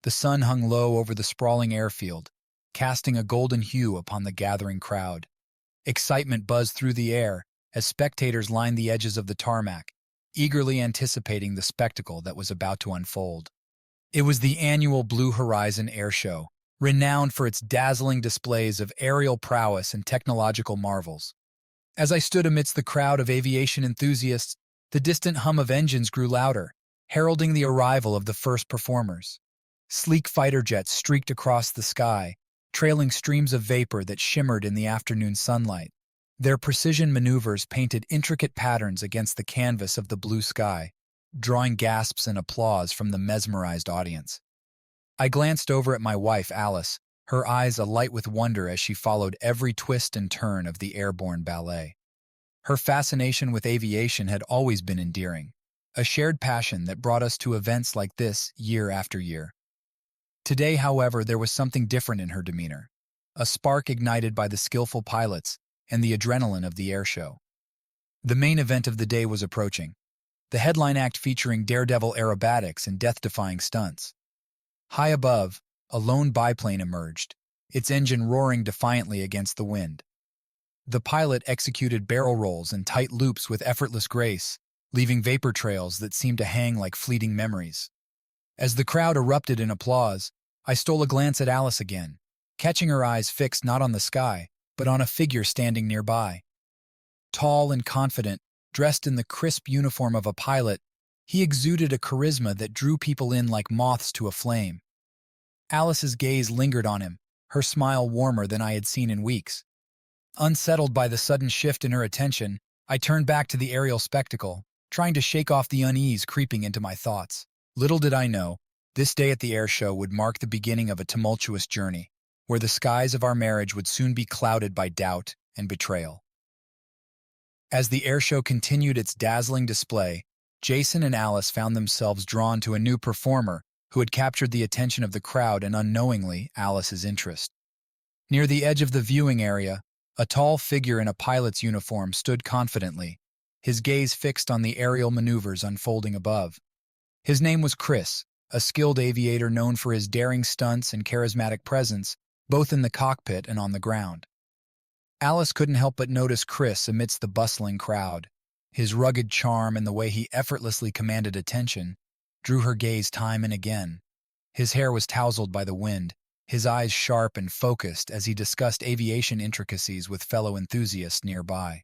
The sun hung low over the sprawling airfield, casting a golden hue upon the gathering crowd. Excitement buzzed through the air as spectators lined the edges of the tarmac, eagerly anticipating the spectacle that was about to unfold. It was the annual Blue Horizon Airshow, renowned for its dazzling displays of aerial prowess and technological marvels. As I stood amidst the crowd of aviation enthusiasts, the distant hum of engines grew louder, heralding the arrival of the first performers. Sleek fighter jets streaked across the sky, trailing streams of vapor that shimmered in the afternoon sunlight. Their precision maneuvers painted intricate patterns against the canvas of the blue sky, drawing gasps and applause from the mesmerized audience. I glanced over at my wife, Alice, her eyes alight with wonder as she followed every twist and turn of the airborne ballet. Her fascination with aviation had always been endearing, a shared passion that brought us to events like this year after year. Today, however, there was something different in her demeanor, a spark ignited by the skillful pilots and the adrenaline of the airshow. The main event of the day was approaching, the headline act featuring daredevil aerobatics and death-defying stunts. High above, a lone biplane emerged, its engine roaring defiantly against the wind. The pilot executed barrel rolls and tight loops with effortless grace, leaving vapor trails that seemed to hang like fleeting memories. As the crowd erupted in applause, I stole a glance at Alice again, catching her eyes fixed not on the sky, but on a figure standing nearby. Tall and confident, dressed in the crisp uniform of a pilot, he exuded a charisma that drew people in like moths to a flame. Alice's gaze lingered on him, her smile warmer than I had seen in weeks. Unsettled by the sudden shift in her attention, I turned back to the aerial spectacle, trying to shake off the unease creeping into my thoughts. Little did I know, this day at the airshow would mark the beginning of a tumultuous journey, where the skies of our marriage would soon be clouded by doubt and betrayal. As the airshow continued its dazzling display, Jason and Alice found themselves drawn to a new performer who had captured the attention of the crowd and unknowingly Alice's interest. Near the edge of the viewing area, a tall figure in a pilot's uniform stood confidently, his gaze fixed on the aerial maneuvers unfolding above. His name was Chris, a skilled aviator known for his daring stunts and charismatic presence, both in the cockpit and on the ground. Alice couldn't help but notice Chris amidst the bustling crowd. His rugged charm and the way he effortlessly commanded attention drew her gaze time and again. His hair was tousled by the wind, his eyes sharp and focused as he discussed aviation intricacies with fellow enthusiasts nearby.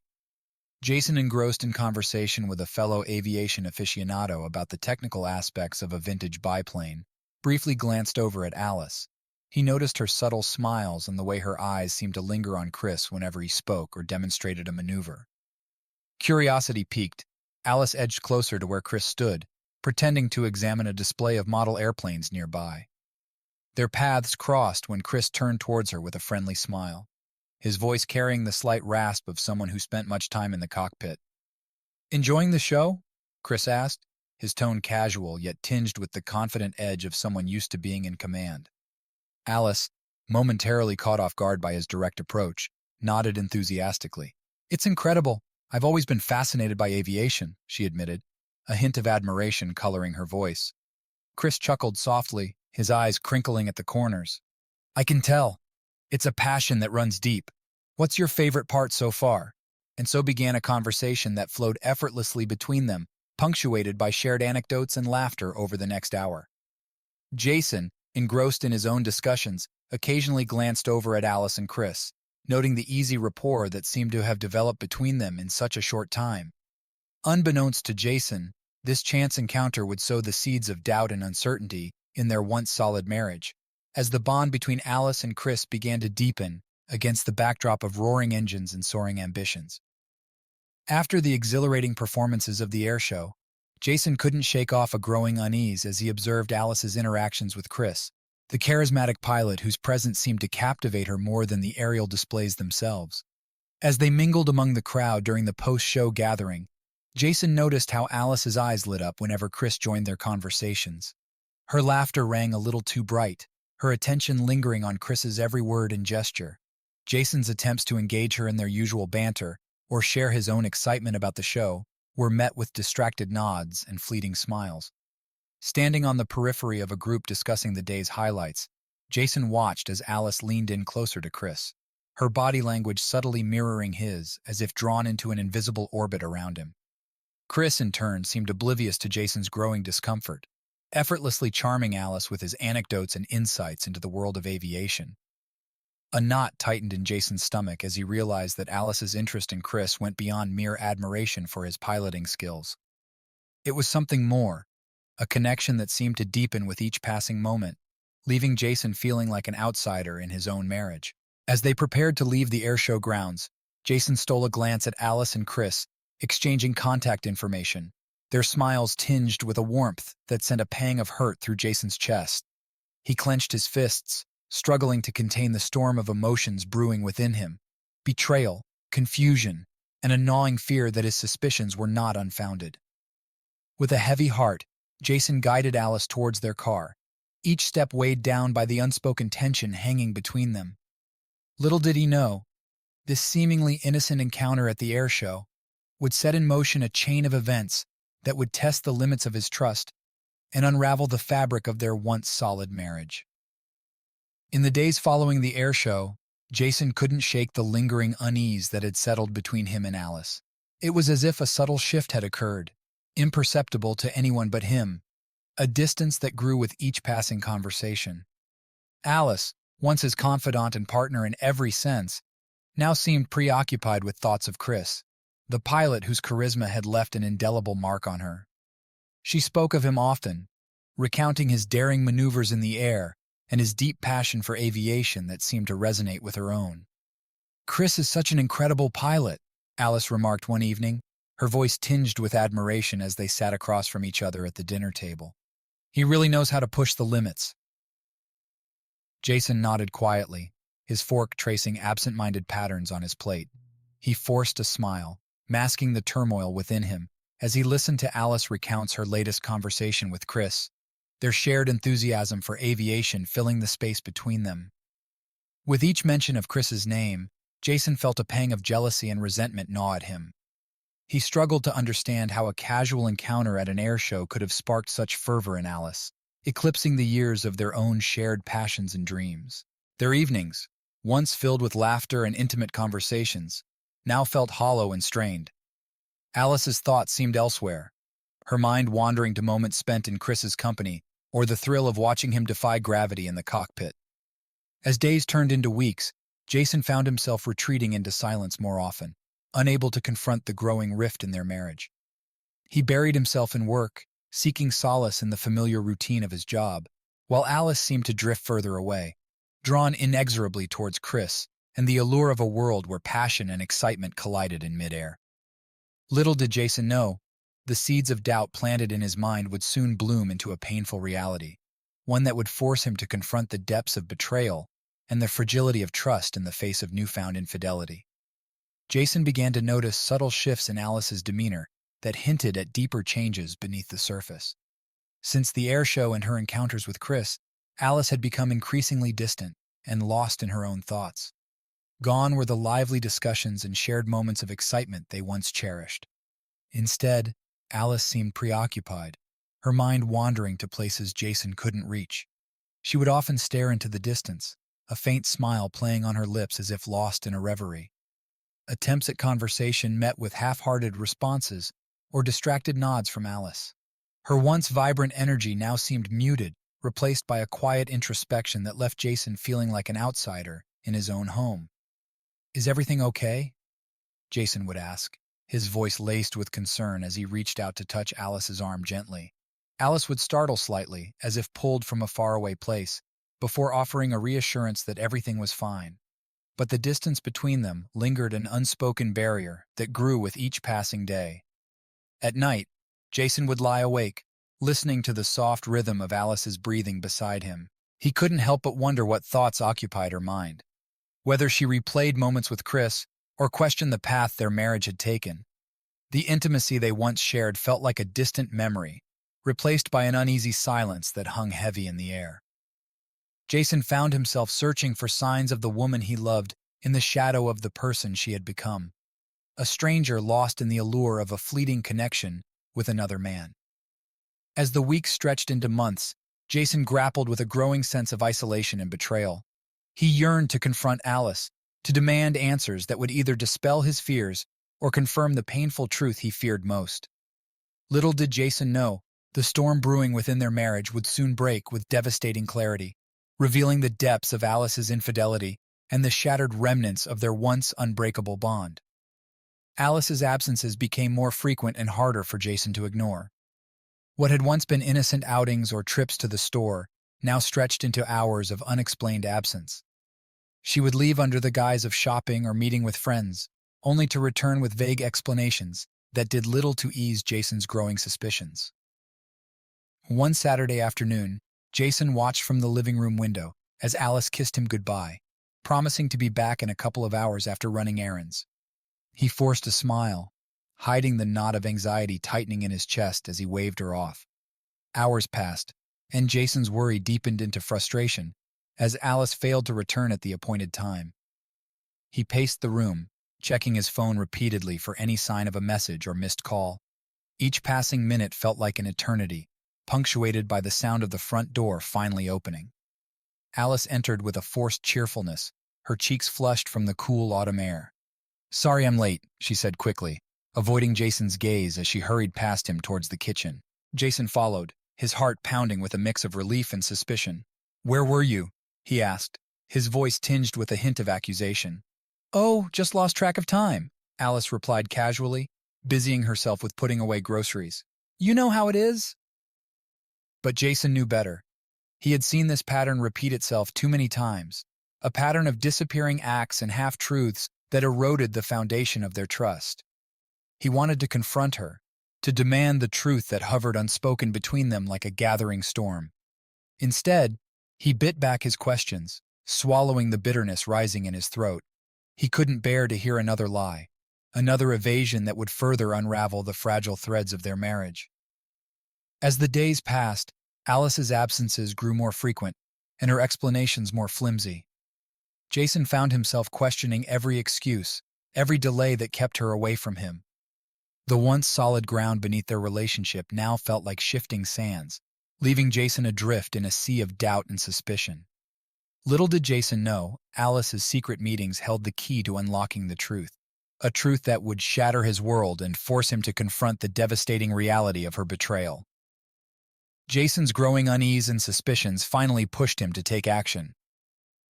Jason, engrossed in conversation with a fellow aviation aficionado about the technical aspects of a vintage biplane, briefly glanced over at Alice. He noticed her subtle smiles and the way her eyes seemed to linger on Chris whenever he spoke or demonstrated a maneuver. Curiosity piqued, Alice edged closer to where Chris stood, pretending to examine a display of model airplanes nearby. Their paths crossed when Chris turned towards her with a friendly smile, his voice carrying the slight rasp of someone who spent much time in the cockpit. "Enjoying the show?" Chris asked, his tone casual yet tinged with the confident edge of someone used to being in command. Alice, momentarily caught off guard by his direct approach, nodded enthusiastically. "It's incredible. I've always been fascinated by aviation," she admitted, a hint of admiration coloring her voice. Chris chuckled softly, his eyes crinkling at the corners. "I can tell. It's a passion that runs deep. What's your favorite part so far?" And so began a conversation that flowed effortlessly between them, punctuated by shared anecdotes and laughter over the next hour. Jason, engrossed in his own discussions, occasionally glanced over at Alice and Chris, noting the easy rapport that seemed to have developed between them in such a short time. Unbeknownst to Jason, this chance encounter would sow the seeds of doubt and uncertainty in their once solid marriage, as the bond between Alice and Chris began to deepen against the backdrop of roaring engines and soaring ambitions. After the exhilarating performances of the airshow, Jason couldn't shake off a growing unease as he observed Alice's interactions with Chris, the charismatic pilot whose presence seemed to captivate her more than the aerial displays themselves. As they mingled among the crowd during the post-show gathering, Jason noticed how Alice's eyes lit up whenever Chris joined their conversations. Her laughter rang a little too bright, her attention lingering on Chris's every word and gesture. Jason's attempts to engage her in their usual banter or share his own excitement about the show were met with distracted nods and fleeting smiles. Standing on the periphery of a group discussing the day's highlights, Jason watched as Alice leaned in closer to Chris, her body language subtly mirroring his, as if drawn into an invisible orbit around him. Chris, in turn, seemed oblivious to Jason's growing discomfort, effortlessly charming Alice with his anecdotes and insights into the world of aviation. A knot tightened in Jason's stomach as he realized that Alice's interest in Chris went beyond mere admiration for his piloting skills. It was something more, a connection that seemed to deepen with each passing moment, leaving Jason feeling like an outsider in his own marriage. As they prepared to leave the airshow grounds, Jason stole a glance at Alice and Chris, exchanging contact information, their smiles tinged with a warmth that sent a pang of hurt through Jason's chest. He clenched his fists, struggling to contain the storm of emotions brewing within him: betrayal, confusion, and a gnawing fear that his suspicions were not unfounded. With a heavy heart, Jason guided Alice towards their car, each step weighed down by the unspoken tension hanging between them. Little did he know, this seemingly innocent encounter at the airshow would set in motion a chain of events that would test the limits of his trust and unravel the fabric of their once solid marriage. In the days following the airshow, Jason couldn't shake the lingering unease that had settled between him and Alice. It was as if a subtle shift had occurred, imperceptible to anyone but him, a distance that grew with each passing conversation. Alice, once his confidant and partner in every sense, now seemed preoccupied with thoughts of Chris, the pilot whose charisma had left an indelible mark on her. She spoke of him often, recounting his daring maneuvers in the air and his deep passion for aviation that seemed to resonate with her own. "Chris is such an incredible pilot," Alice remarked one evening, her voice tinged with admiration as they sat across from each other at the dinner table. "He really knows how to push the limits." Jason nodded quietly, his fork tracing absent-minded patterns on his plate. He forced a smile, masking the turmoil within him, as he listened to Alice recounts her latest conversation with Chris, their shared enthusiasm for aviation filling the space between them. With each mention of Chris's name, Jason felt a pang of jealousy and resentment gnaw at him. He struggled to understand how a casual encounter at an airshow could have sparked such fervor in Alice, eclipsing the years of their own shared passions and dreams. Their evenings, once filled with laughter and intimate conversations, now felt hollow and strained. Alice's thoughts seemed elsewhere, her mind wandering to moments spent in Chris's company or the thrill of watching him defy gravity in the cockpit. As days turned into weeks, Jason found himself retreating into silence more often, unable to confront the growing rift in their marriage. He buried himself in work, seeking solace in the familiar routine of his job, while Alice seemed to drift further away, drawn inexorably towards Chris and the allure of a world where passion and excitement collided in midair. Little did Jason know, the seeds of doubt planted in his mind would soon bloom into a painful reality, one that would force him to confront the depths of betrayal and the fragility of trust in the face of newfound infidelity. Jason began to notice subtle shifts in Alice's demeanor that hinted at deeper changes beneath the surface. Since the airshow and her encounters with Chris, Alice had become increasingly distant and lost in her own thoughts. Gone were the lively discussions and shared moments of excitement they once cherished. Instead, Alice seemed preoccupied, her mind wandering to places Jason couldn't reach. She would often stare into the distance, a faint smile playing on her lips as if lost in a reverie. Attempts at conversation met with half-hearted responses or distracted nods from Alice. Her once vibrant energy now seemed muted, replaced by a quiet introspection that left Jason feeling like an outsider in his own home. "Is everything okay?" Jason would ask, his voice laced with concern as he reached out to touch Alice's arm gently. Alice would startle slightly, as if pulled from a faraway place, before offering a reassurance that everything was fine. But the distance between them lingered an unspoken barrier that grew with each passing day. At night, Jason would lie awake, listening to the soft rhythm of Alice's breathing beside him. He couldn't help but wonder what thoughts occupied her mind. Whether she replayed moments with Chris or questioned the path their marriage had taken. The intimacy they once shared felt like a distant memory, replaced by an uneasy silence that hung heavy in the air. Jason found himself searching for signs of the woman he loved in the shadow of the person she had become, a stranger lost in the allure of a fleeting connection with another man. As the weeks stretched into months, Jason grappled with a growing sense of isolation and betrayal. He yearned to confront Alice, to demand answers that would either dispel his fears or confirm the painful truth he feared most. Little did Jason know, the storm brewing within their marriage would soon break with devastating clarity, revealing the depths of Alice's infidelity and the shattered remnants of their once unbreakable bond. Alice's absences became more frequent and harder for Jason to ignore. What had once been innocent outings or trips to the store now stretched into hours of unexplained absence. She would leave under the guise of shopping or meeting with friends, only to return with vague explanations that did little to ease Jason's growing suspicions. One Saturday afternoon, Jason watched from the living room window as Alice kissed him goodbye, promising to be back in a couple of hours after running errands. He forced a smile, hiding the knot of anxiety tightening in his chest as he waved her off. Hours passed, and Jason's worry deepened into frustration as Alice failed to return at the appointed time. He paced the room, checking his phone repeatedly for any sign of a message or missed call. Each passing minute felt like an eternity, punctuated by the sound of the front door finally opening. Alice entered with a forced cheerfulness, her cheeks flushed from the cool autumn air. "Sorry I'm late," she said quickly, avoiding Jason's gaze as she hurried past him towards the kitchen. Jason followed, his heart pounding with a mix of relief and suspicion. "Where were you?" he asked, his voice tinged with a hint of accusation. "Oh, just lost track of time," Alice replied casually, busying herself with putting away groceries. "You know how it is." But Jason knew better. He had seen this pattern repeat itself too many times, a pattern of disappearing acts and half-truths that eroded the foundation of their trust. He wanted to confront her, to demand the truth that hovered unspoken between them like a gathering storm. Instead, he bit back his questions, swallowing the bitterness rising in his throat. He couldn't bear to hear another lie, another evasion that would further unravel the fragile threads of their marriage. As the days passed, Alice's absences grew more frequent, and her explanations more flimsy. Jason found himself questioning every excuse, every delay that kept her away from him. The once solid ground beneath their relationship now felt like shifting sands, leaving Jason adrift in a sea of doubt and suspicion. Little did Jason know, Alice's secret meetings held the key to unlocking the truth, a truth that would shatter his world and force him to confront the devastating reality of her betrayal. Jason's growing unease and suspicions finally pushed him to take action.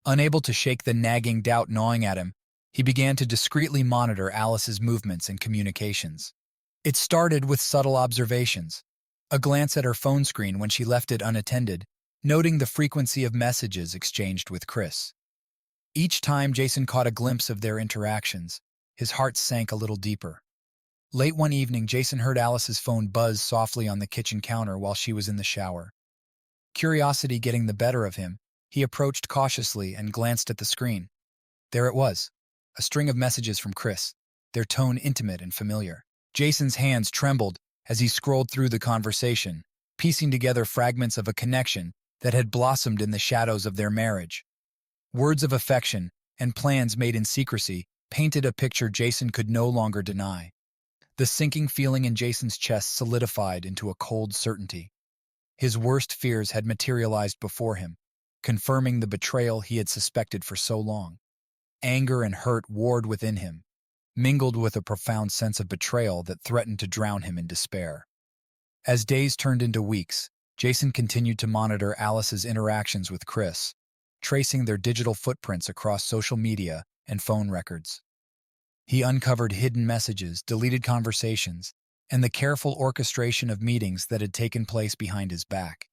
Unable to shake the nagging doubt gnawing at him, he began to discreetly monitor Alice's movements and communications. It started with subtle observations, a glance at her phone screen when she left it unattended, noting the frequency of messages exchanged with Chris. Each time Jason caught a glimpse of their interactions, his heart sank a little deeper. Late one evening, Jason heard Alice's phone buzz softly on the kitchen counter while she was in the shower. Curiosity getting the better of him, he approached cautiously and glanced at the screen. There it was, a string of messages from Chris, their tone intimate and familiar. Jason's hands trembled as he scrolled through the conversation, piecing together fragments of a connection that had blossomed in the shadows of their marriage. Words of affection and plans made in secrecy painted a picture Jason could no longer deny. The sinking feeling in Jason's chest solidified into a cold certainty. His worst fears had materialized before him, confirming the betrayal he had suspected for so long. Anger and hurt warred within him, mingled with a profound sense of betrayal that threatened to drown him in despair. As days turned into weeks, Jason continued to monitor Alice's interactions with Chris, tracing their digital footprints across social media and phone records. He uncovered hidden messages, deleted conversations, and the careful orchestration of meetings that had taken place behind his back.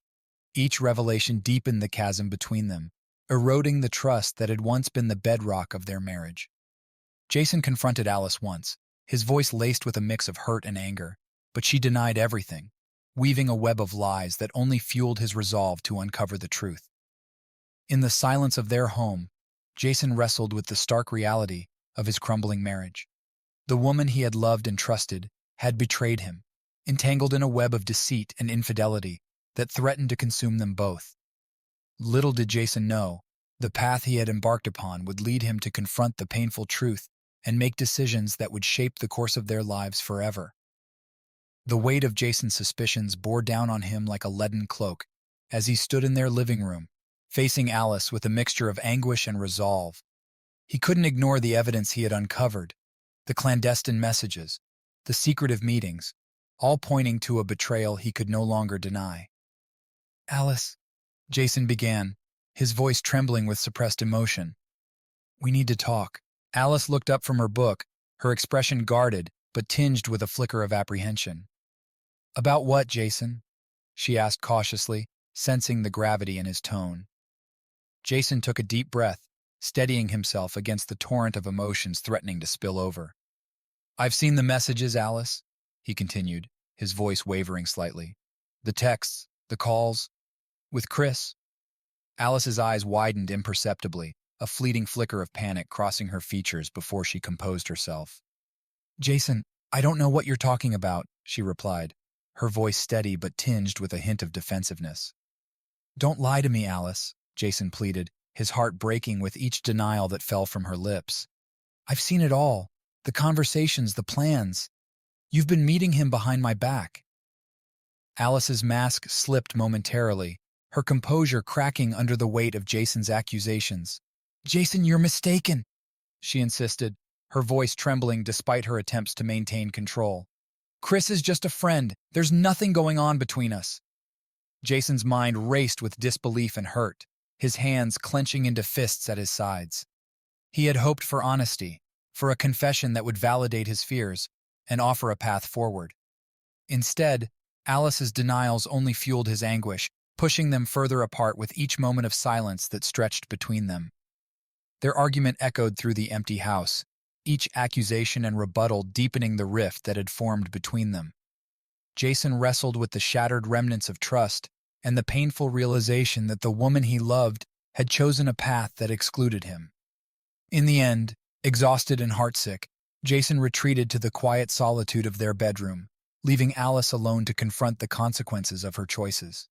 Each revelation deepened the chasm between them, eroding the trust that had once been the bedrock of their marriage. Jason confronted Alice once, his voice laced with a mix of hurt and anger, but she denied everything, weaving a web of lies that only fueled his resolve to uncover the truth. In the silence of their home, Jason wrestled with the stark reality of his crumbling marriage. The woman he had loved and trusted had betrayed him, entangled in a web of deceit and infidelity that threatened to consume them both. Little did Jason know, the path he had embarked upon would lead him to confront the painful truth and make decisions that would shape the course of their lives forever. The weight of Jason's suspicions bore down on him like a leaden cloak as he stood in their living room, facing Alice with a mixture of anguish and resolve. He couldn't ignore the evidence he had uncovered, the clandestine messages, the secretive meetings, all pointing to a betrayal he could no longer deny. "Alice," Jason began, his voice trembling with suppressed emotion. "We need to talk." Alice looked up from her book, her expression guarded but tinged with a flicker of apprehension. "About what, Jason?" she asked cautiously, sensing the gravity in his tone. Jason took a deep breath, steadying himself against the torrent of emotions threatening to spill over. "I've seen the messages, Alice," he continued, his voice wavering slightly. "The texts, the calls. With Chris." Alice's eyes widened imperceptibly, a fleeting flicker of panic crossing her features before she composed herself. "Jason, I don't know what you're talking about," she replied, her voice steady but tinged with a hint of defensiveness. "Don't lie to me, Alice," Jason pleaded, his heart breaking with each denial that fell from her lips. "I've seen it all. The conversations, the plans. You've been meeting him behind my back." Alice's mask slipped momentarily, her composure cracking under the weight of Jason's accusations. "Jason, you're mistaken," she insisted, her voice trembling despite her attempts to maintain control. "Chris is just a friend. There's nothing going on between us." Jason's mind raced with disbelief and hurt, his hands clenching into fists at his sides. He had hoped for honesty, for a confession that would validate his fears and offer a path forward. Instead, Alice's denials only fueled his anguish, pushing them further apart with each moment of silence that stretched between them. Their argument echoed through the empty house, each accusation and rebuttal deepening the rift that had formed between them. Jason wrestled with the shattered remnants of trust and the painful realization that the woman he loved had chosen a path that excluded him. In the end, exhausted and heartsick, Jason retreated to the quiet solitude of their bedroom, leaving Alice alone to confront the consequences of her choices.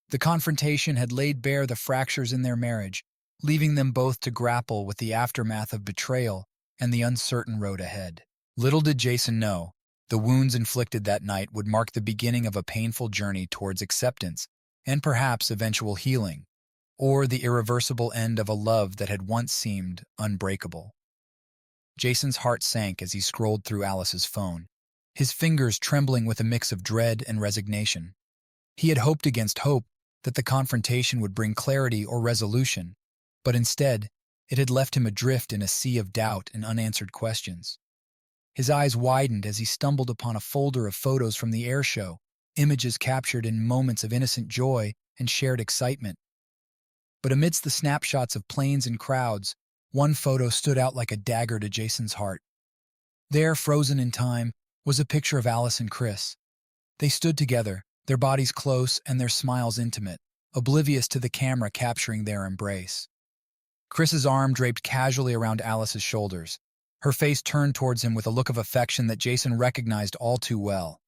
The confrontation had laid bare the fractures in their marriage, leaving them both to grapple with the aftermath of betrayal and the uncertain road ahead. Little did Jason know, the wounds inflicted that night would mark the beginning of a painful journey towards acceptance and perhaps eventual healing, or the irreversible end of a love that had once seemed unbreakable. Jason's heart sank as he scrolled through Alice's phone, his fingers trembling with a mix of dread and resignation. He had hoped against hope that the confrontation would bring clarity or resolution, but instead, it had left him adrift in a sea of doubt and unanswered questions. His eyes widened as he stumbled upon a folder of photos from the Airshow, images captured in moments of innocent joy and shared excitement. But amidst the snapshots of planes and crowds, one photo stood out like a dagger to Jason's heart. There, frozen in time, was a picture of Alice and Chris. They stood together, their bodies close and their smiles intimate, oblivious to the camera capturing their embrace. Chris's arm draped casually around Alice's shoulders, her face turned towards him with a look of affection that Jason recognized all too well.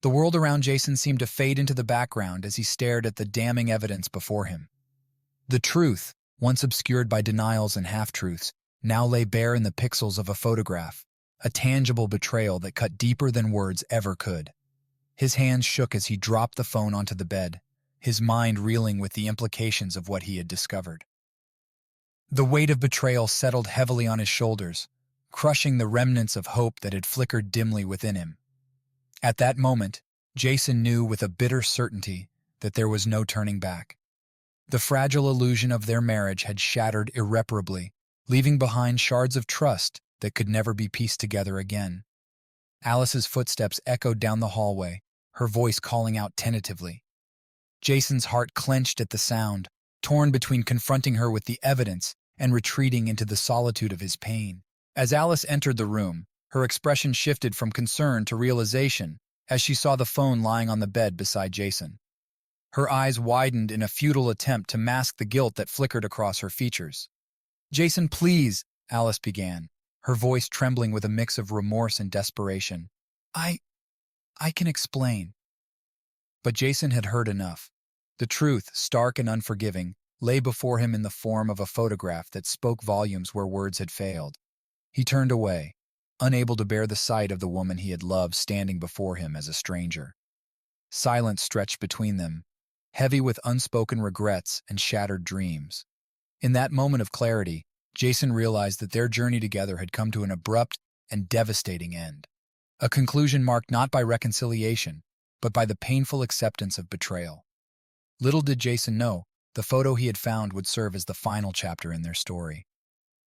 The world around Jason seemed to fade into the background as he stared at the damning evidence before him. The truth, once obscured by denials and half-truths, now lay bare in the pixels of a photograph, a tangible betrayal that cut deeper than words ever could. His hands shook as he dropped the phone onto the bed, his mind reeling with the implications of what he had discovered. The weight of betrayal settled heavily on his shoulders, crushing the remnants of hope that had flickered dimly within him. At that moment, Jason knew with a bitter certainty that there was no turning back. The fragile illusion of their marriage had shattered irreparably, leaving behind shards of trust that could never be pieced together again. Alice's footsteps echoed down the hallway, her voice calling out tentatively. Jason's heart clenched at the sound, torn between confronting her with the evidence and retreating into the solitude of his pain. As Alice entered the room, her expression shifted from concern to realization as she saw the phone lying on the bed beside Jason. Her eyes widened in a futile attempt to mask the guilt that flickered across her features. "Jason, please," Alice began, her voice trembling with a mix of remorse and desperation. I can explain." But Jason had heard enough. The truth, stark and unforgiving, lay before him in the form of a photograph that spoke volumes where words had failed. He turned away, unable to bear the sight of the woman he had loved standing before him as a stranger. Silence stretched between them, heavy with unspoken regrets and shattered dreams. In that moment of clarity, Jason realized that their journey together had come to an abrupt and devastating end. A conclusion marked not by reconciliation, but by the painful acceptance of betrayal. Little did Jason know, the photo he had found would serve as the final chapter in their story.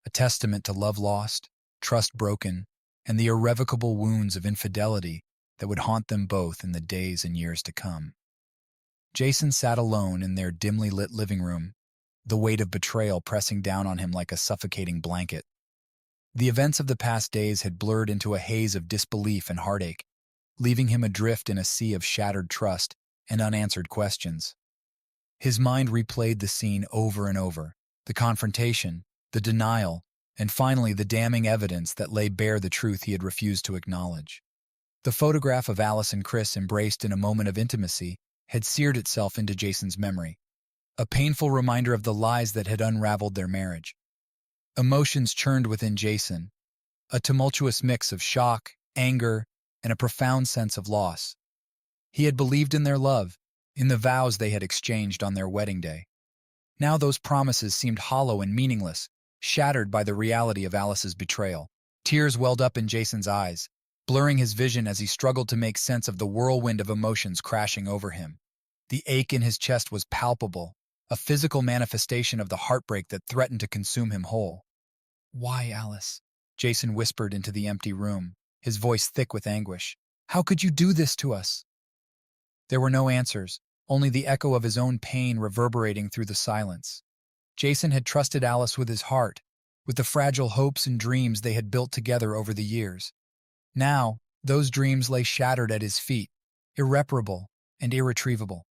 A testament to love lost, trust broken, and the irrevocable wounds of infidelity that would haunt them both in the days and years to come. Jason sat alone in their dimly lit living room, the weight of betrayal pressing down on him like a suffocating blanket. The events of the past days had blurred into a haze of disbelief and heartache, leaving him adrift in a sea of shattered trust and unanswered questions. His mind replayed the scene over and over, the confrontation, the denial, and finally the damning evidence that lay bare the truth he had refused to acknowledge. The photograph of Alice and Chris embraced in a moment of intimacy had seared itself into Jason's memory, a painful reminder of the lies that had unraveled their marriage. Emotions churned within Jason, a tumultuous mix of shock, anger, and a profound sense of loss. He had believed in their love, in the vows they had exchanged on their wedding day. Now those promises seemed hollow and meaningless, shattered by the reality of Alice's betrayal. Tears welled up in Jason's eyes, blurring his vision as he struggled to make sense of the whirlwind of emotions crashing over him. The ache in his chest was palpable, a physical manifestation of the heartbreak that threatened to consume him whole. "Why, Alice?" Jason whispered into the empty room, his voice thick with anguish. "How could you do this to us?" There were no answers, only the echo of his own pain reverberating through the silence. Jason had trusted Alice with his heart, with the fragile hopes and dreams they had built together over the years. Now, those dreams lay shattered at his feet, irreparable and irretrievable.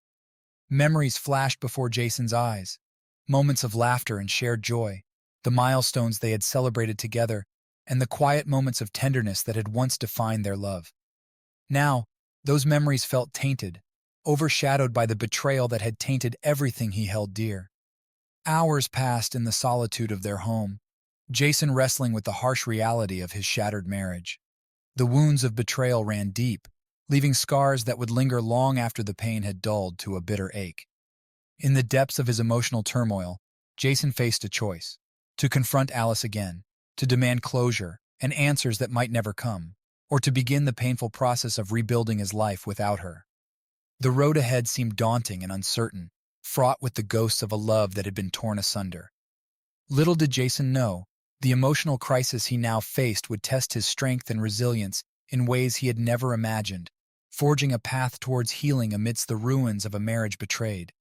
Memories flashed before Jason's eyes, moments of laughter and shared joy, the milestones they had celebrated together, and the quiet moments of tenderness that had once defined their love. Now, those memories felt tainted, overshadowed by the betrayal that had tainted everything he held dear. Hours passed in the solitude of their home, Jason wrestling with the harsh reality of his shattered marriage. The wounds of betrayal ran deep, leaving scars that would linger long after the pain had dulled to a bitter ache. In the depths of his emotional turmoil, Jason faced a choice: to confront Alice again, to demand closure and answers that might never come, or to begin the painful process of rebuilding his life without her. The road ahead seemed daunting and uncertain, fraught with the ghosts of a love that had been torn asunder. Little did Jason know, the emotional crisis he now faced would test his strength and resilience in ways he had never imagined, forging a path towards healing amidst the ruins of a marriage betrayed.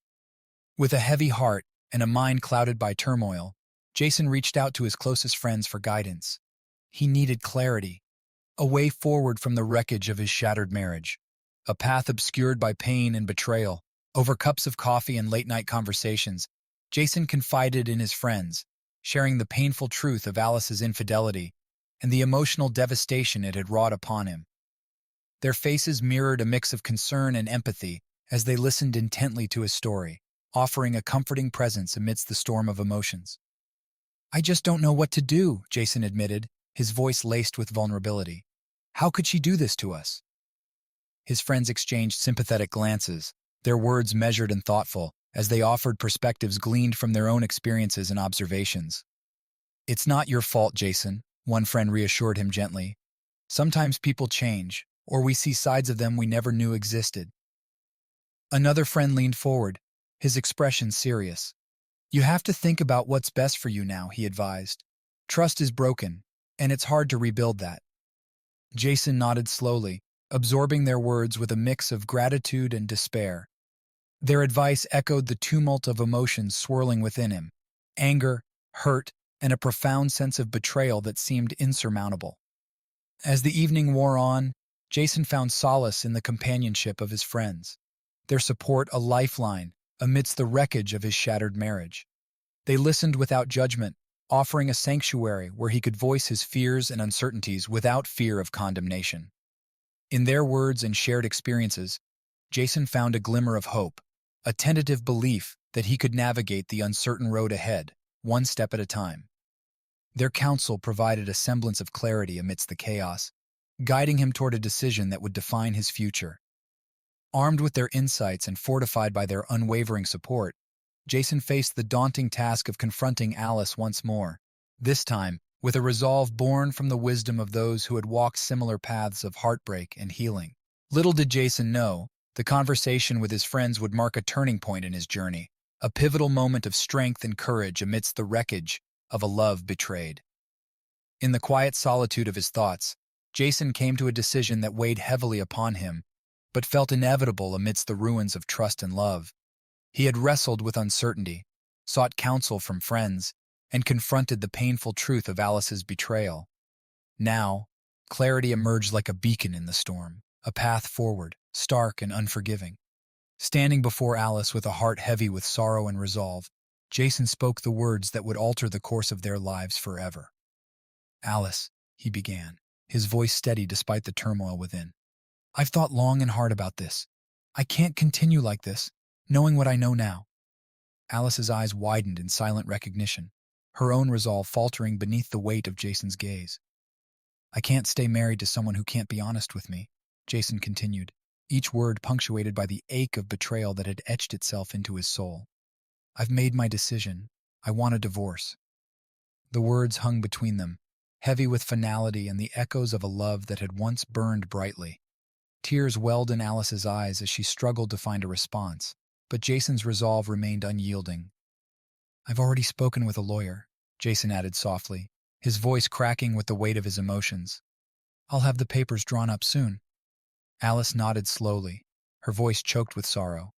With a heavy heart and a mind clouded by turmoil, Jason reached out to his closest friends for guidance. He needed clarity, a way forward from the wreckage of his shattered marriage, a path obscured by pain and betrayal. Over cups of coffee and late-night conversations, Jason confided in his friends, sharing the painful truth of Alice's infidelity and the emotional devastation it had wrought upon him. Their faces mirrored a mix of concern and empathy as they listened intently to his story, offering a comforting presence amidst the storm of emotions. "I just don't know what to do," Jason admitted, his voice laced with vulnerability. "How could she do this to us?" His friends exchanged sympathetic glances, their words measured and thoughtful, as they offered perspectives gleaned from their own experiences and observations. "It's not your fault, Jason," one friend reassured him gently. "Sometimes people change, or we see sides of them we never knew existed." Another friend leaned forward, his expression serious. "You have to think about what's best for you now," he advised. "Trust is broken, and it's hard to rebuild that." Jason nodded slowly, absorbing their words with a mix of gratitude and despair. Their advice echoed the tumult of emotions swirling within him: anger, hurt, and a profound sense of betrayal that seemed insurmountable. As the evening wore on, Jason found solace in the companionship of his friends, their support a lifeline amidst the wreckage of his shattered marriage. They listened without judgment, offering a sanctuary where he could voice his fears and uncertainties without fear of condemnation. In their words and shared experiences, Jason found a glimmer of hope, a tentative belief that he could navigate the uncertain road ahead, one step at a time. Their counsel provided a semblance of clarity amidst the chaos, guiding him toward a decision that would define his future. Armed with their insights and fortified by their unwavering support, Jason faced the daunting task of confronting Alice once more, this time with a resolve born from the wisdom of those who had walked similar paths of heartbreak and healing. Little did Jason know, the conversation with his friends would mark a turning point in his journey, a pivotal moment of strength and courage amidst the wreckage of a love betrayed. In the quiet solitude of his thoughts, Jason came to a decision that weighed heavily upon him, but felt inevitable amidst the ruins of trust and love. He had wrestled with uncertainty, sought counsel from friends, and confronted the painful truth of Alice's betrayal. Now, clarity emerged like a beacon in the storm, a path forward, stark and unforgiving. Standing before Alice with a heart heavy with sorrow and resolve, Jason spoke the words that would alter the course of their lives forever. "Alice," he began, his voice steady despite the turmoil within. "I've thought long and hard about this. I can't continue like this, knowing what I know now." Alice's eyes widened in silent recognition, her own resolve faltering beneath the weight of Jason's gaze. "I can't stay married to someone who can't be honest with me," Jason continued, each word punctuated by the ache of betrayal that had etched itself into his soul. "I've made my decision. I want a divorce." The words hung between them, heavy with finality and the echoes of a love that had once burned brightly. Tears welled in Alice's eyes as she struggled to find a response, but Jason's resolve remained unyielding. "I've already spoken with a lawyer," Jason added softly, his voice cracking with the weight of his emotions. "I'll have the papers drawn up soon." Alice nodded slowly, her voice choked with sorrow.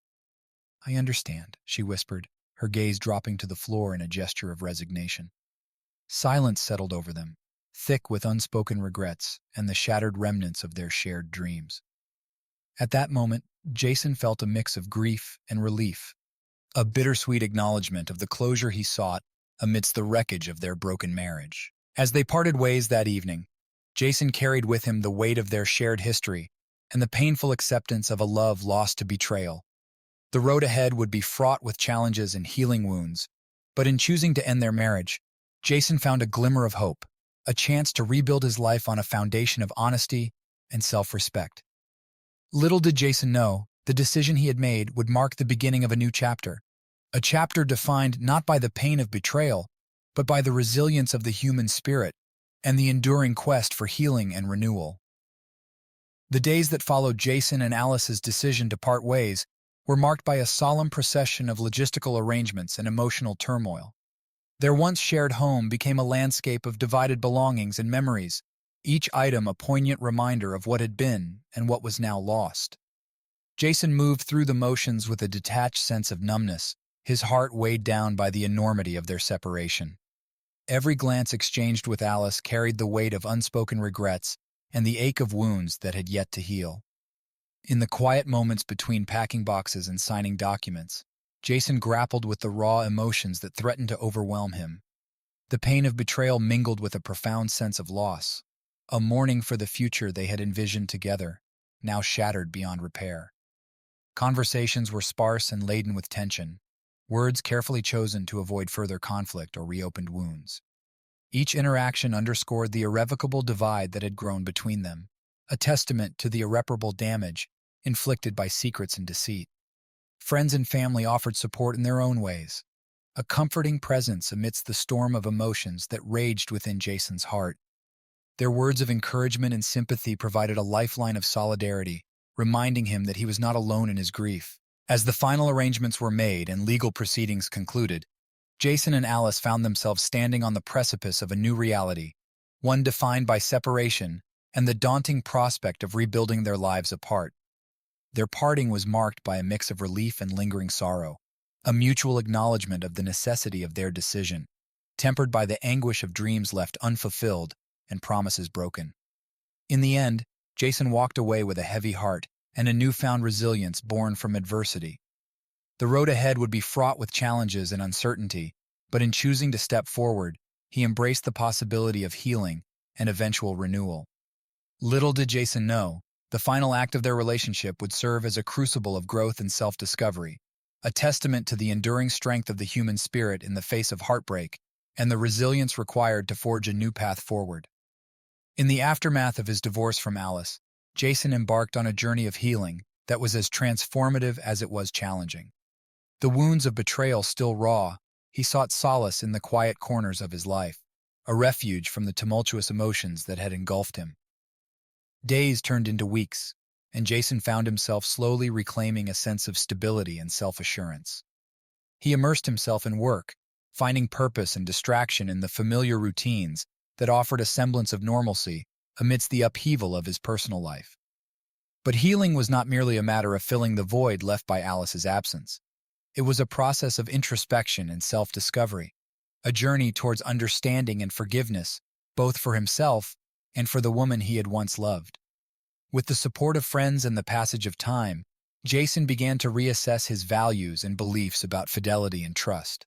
"I understand," she whispered, her gaze dropping to the floor in a gesture of resignation. Silence settled over them, thick with unspoken regrets and the shattered remnants of their shared dreams. At that moment, Jason felt a mix of grief and relief, a bittersweet acknowledgement of the closure he sought amidst the wreckage of their broken marriage. As they parted ways that evening, Jason carried with him the weight of their shared history and the painful acceptance of a love lost to betrayal. The road ahead would be fraught with challenges and healing wounds, but in choosing to end their marriage, Jason found a glimmer of hope, a chance to rebuild his life on a foundation of honesty and self-respect. Little did Jason know, the decision he had made would mark the beginning of a new chapter, a chapter defined not by the pain of betrayal, but by the resilience of the human spirit and the enduring quest for healing and renewal. The days that followed Jason and Alice's decision to part ways were marked by a solemn procession of logistical arrangements and emotional turmoil. Their once shared home became a landscape of divided belongings and memories, each item a poignant reminder of what had been and what was now lost. Jason moved through the motions with a detached sense of numbness, his heart weighed down by the enormity of their separation. Every glance exchanged with Alice carried the weight of unspoken regrets and the ache of wounds that had yet to heal. In the quiet moments between packing boxes and signing documents, Jason grappled with the raw emotions that threatened to overwhelm him. The pain of betrayal mingled with a profound sense of loss, a mourning for the future they had envisioned together, now shattered beyond repair. Conversations were sparse and laden with tension, words carefully chosen to avoid further conflict or reopened wounds. Each interaction underscored the irrevocable divide that had grown between them, a testament to the irreparable damage inflicted by secrets and deceit. Friends and family offered support in their own ways, a comforting presence amidst the storm of emotions that raged within Jason's heart. Their words of encouragement and sympathy provided a lifeline of solidarity, reminding him that he was not alone in his grief. As the final arrangements were made and legal proceedings concluded, Jason and Alice found themselves standing on the precipice of a new reality, one defined by separation and the daunting prospect of rebuilding their lives apart. Their parting was marked by a mix of relief and lingering sorrow, a mutual acknowledgement of the necessity of their decision, tempered by the anguish of dreams left unfulfilled and promises broken. In the end, Jason walked away with a heavy heart and a newfound resilience born from adversity. The road ahead would be fraught with challenges and uncertainty, but in choosing to step forward, he embraced the possibility of healing and eventual renewal. Little did Jason know, the final act of their relationship would serve as a crucible of growth and self-discovery, a testament to the enduring strength of the human spirit in the face of heartbreak and the resilience required to forge a new path forward. In the aftermath of his divorce from Alice, Jason embarked on a journey of healing that was as transformative as it was challenging. The wounds of betrayal still raw, he sought solace in the quiet corners of his life, a refuge from the tumultuous emotions that had engulfed him. Days turned into weeks, and Jason found himself slowly reclaiming a sense of stability and self-assurance. He immersed himself in work, finding purpose and distraction in the familiar routines that offered a semblance of normalcy amidst the upheaval of his personal life. But healing was not merely a matter of filling the void left by Alice's absence. It was a process of introspection and self-discovery, a journey towards understanding and forgiveness, both for himself and for the woman he had once loved. With the support of friends and the passage of time, Jason began to reassess his values and beliefs about fidelity and trust.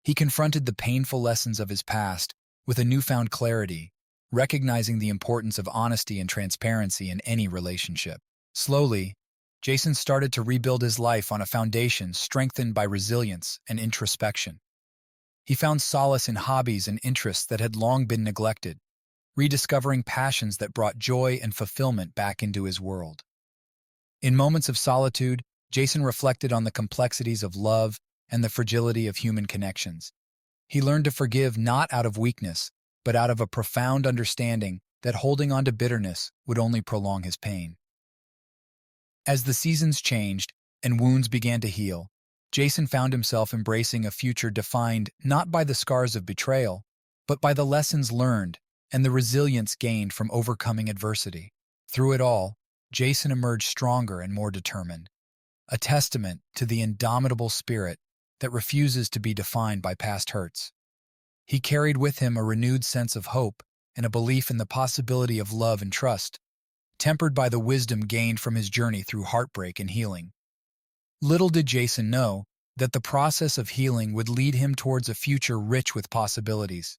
He confronted the painful lessons of his past with a newfound clarity, recognizing the importance of honesty and transparency in any relationship. Slowly, Jason started to rebuild his life on a foundation strengthened by resilience and introspection. He found solace in hobbies and interests that had long been neglected, rediscovering passions that brought joy and fulfillment back into his world. In moments of solitude, Jason reflected on the complexities of love and the fragility of human connections. He learned to forgive not out of weakness, but out of a profound understanding that holding on to bitterness would only prolong his pain. As the seasons changed and wounds began to heal, Jason found himself embracing a future defined not by the scars of betrayal, but by the lessons learned and the resilience gained from overcoming adversity. Through it all, Jason emerged stronger and more determined, a testament to the indomitable spirit that refuses to be defined by past hurts. He carried with him a renewed sense of hope and a belief in the possibility of love and trust, tempered by the wisdom gained from his journey through heartbreak and healing. Little did Jason know that the process of healing would lead him towards a future rich with possibilities,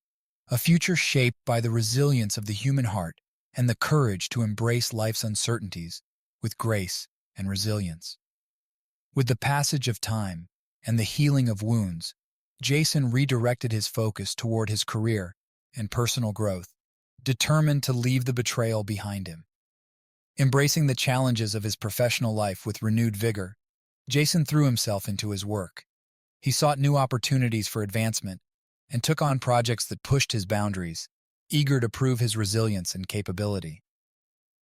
a future shaped by the resilience of the human heart and the courage to embrace life's uncertainties with grace and resilience. With the passage of time and the healing of wounds, Jason redirected his focus toward his career and personal growth, determined to leave the betrayal behind him. Embracing the challenges of his professional life with renewed vigor, Jason threw himself into his work. He sought new opportunities for advancement and took on projects that pushed his boundaries, eager to prove his resilience and capability.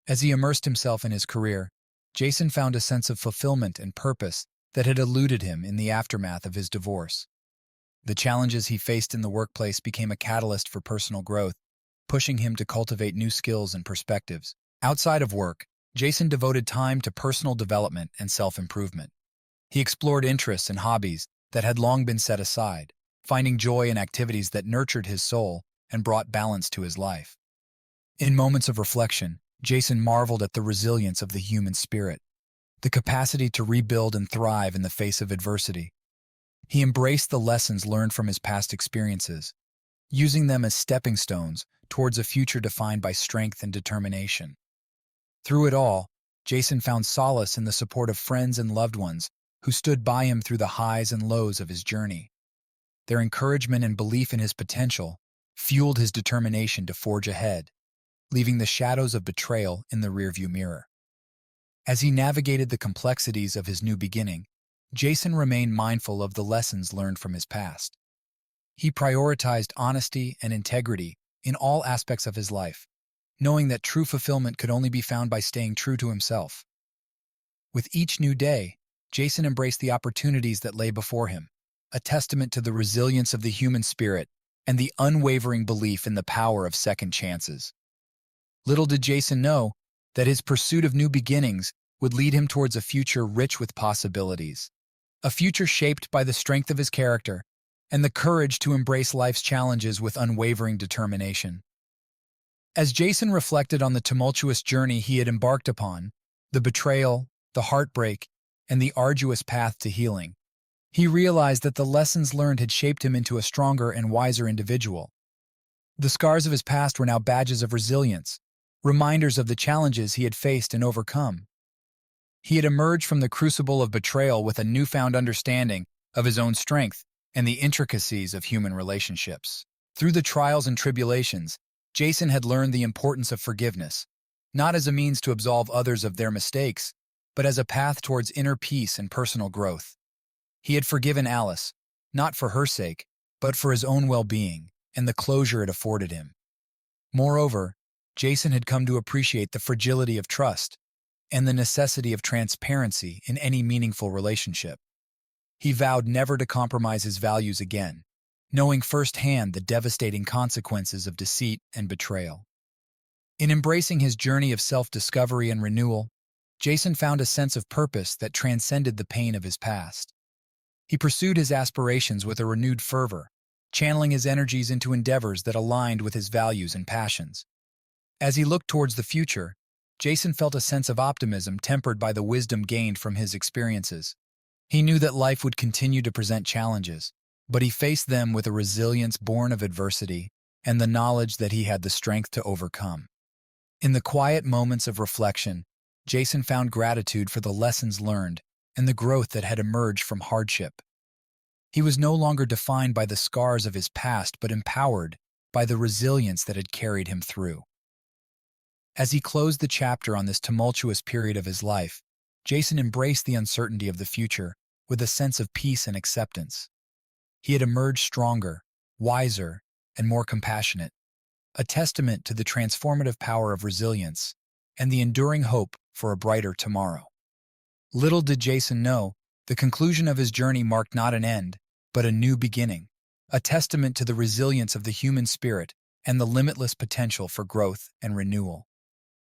As he immersed himself in his career, Jason found a sense of fulfillment and purpose that had eluded him in the aftermath of his divorce. The challenges he faced in the workplace became a catalyst for personal growth, pushing him to cultivate new skills and perspectives. Outside of work, Jason devoted time to personal development and self-improvement. He explored interests and hobbies that had long been set aside, finding joy in activities that nurtured his soul and brought balance to his life. In moments of reflection, Jason marveled at the resilience of the human spirit, the capacity to rebuild and thrive in the face of adversity. He embraced the lessons learned from his past experiences, using them as stepping stones towards a future defined by strength and determination. Through it all, Jason found solace in the support of friends and loved ones who stood by him through the highs and lows of his journey. Their encouragement and belief in his potential fueled his determination to forge ahead, leaving the shadows of betrayal in the rearview mirror. As he navigated the complexities of his new beginning, Jason remained mindful of the lessons learned from his past. He prioritized honesty and integrity in all aspects of his life, knowing that true fulfillment could only be found by staying true to himself. With each new day, Jason embraced the opportunities that lay before him, a testament to the resilience of the human spirit and the unwavering belief in the power of second chances. Little did Jason know that his pursuit of new beginnings would lead him towards a future rich with possibilities, a future shaped by the strength of his character and the courage to embrace life's challenges with unwavering determination. As Jason reflected on the tumultuous journey he had embarked upon, the betrayal, the heartbreak, and the arduous path to healing, he realized that the lessons learned had shaped him into a stronger and wiser individual. The scars of his past were now badges of resilience, reminders of the challenges he had faced and overcome. He had emerged from the crucible of betrayal with a newfound understanding of his own strength and the intricacies of human relationships. Through the trials and tribulations, Jason had learned the importance of forgiveness, not as a means to absolve others of their mistakes, but as a path towards inner peace and personal growth. He had forgiven Alice, not for her sake, but for his own well-being and the closure it afforded him. Moreover, Jason had come to appreciate the fragility of trust and the necessity of transparency in any meaningful relationship. He vowed never to compromise his values again, knowing firsthand the devastating consequences of deceit and betrayal. In embracing his journey of self-discovery and renewal, Jason found a sense of purpose that transcended the pain of his past. He pursued his aspirations with a renewed fervor, channeling his energies into endeavors that aligned with his values and passions. As he looked towards the future, Jason felt a sense of optimism tempered by the wisdom gained from his experiences. He knew that life would continue to present challenges, but he faced them with a resilience born of adversity and the knowledge that he had the strength to overcome. In the quiet moments of reflection, Jason found gratitude for the lessons learned and the growth that had emerged from hardship. He was no longer defined by the scars of his past, but empowered by the resilience that had carried him through. As he closed the chapter on this tumultuous period of his life, Jason embraced the uncertainty of the future with a sense of peace and acceptance. He had emerged stronger, wiser, and more compassionate, a testament to the transformative power of resilience and the enduring hope for a brighter tomorrow. Little did Jason know, the conclusion of his journey marked not an end, but a new beginning, a testament to the resilience of the human spirit and the limitless potential for growth and renewal.